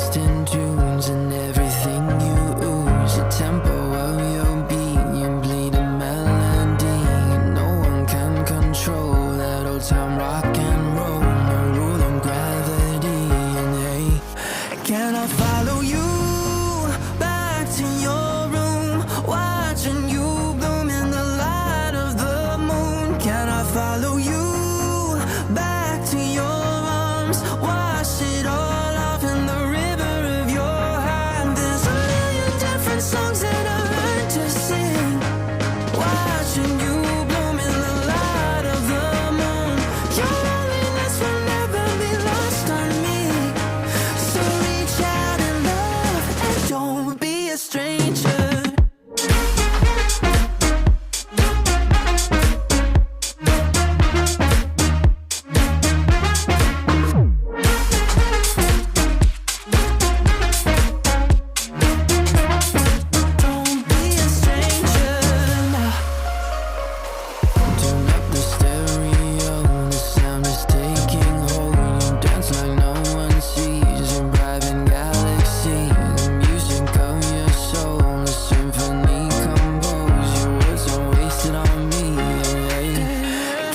taste in tunes and everything you ooze. The tempo of your beat, you bleed a melody. No one can control that old time rock and roll. No rule of gravity. And hey, can I follow you back to your room, watching you bloom in the light of the moon? Can I follow you back to your arms, wash it all off in the river of your heart? There's a million different songs that I learned to sing, watching you bloom in the light of the moon. Your loneliness will never be lost on me, so reach out and love and don't be a stranger.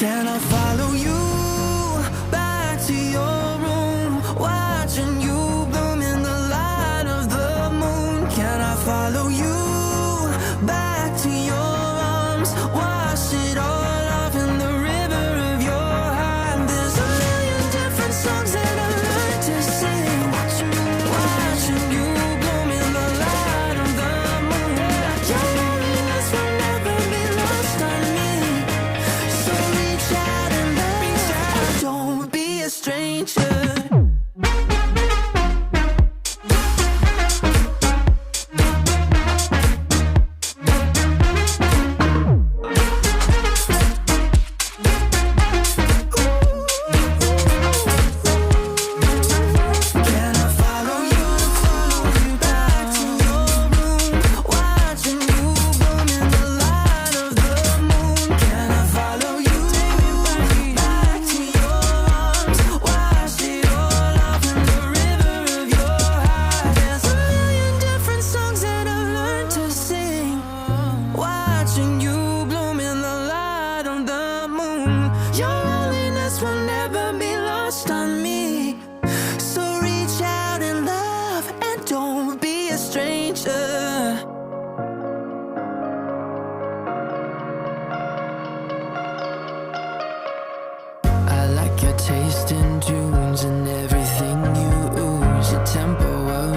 Can I follow you back to your room, watching you bloom in the light of the moon? Can I follow you back to your arms, wash it all off in the river of your heart? There's a million different songs that I learned to sing, watching you bloom in the light of the moon. Your loneliness will never be lost on me, so reach out and love, don't be a stranger. Can I follow you back to your room, watching you bloom in the light of the moon? Can I follow you back to your arms, wash it all off in the river of your heart? There's a million different songs that I've learned to sing, watching you bloom in the light of the moon. Your loneliness will never be lost on me, so reach out and love and don't be a stranger. I like your taste in tunes and everything you ooze. The tempo of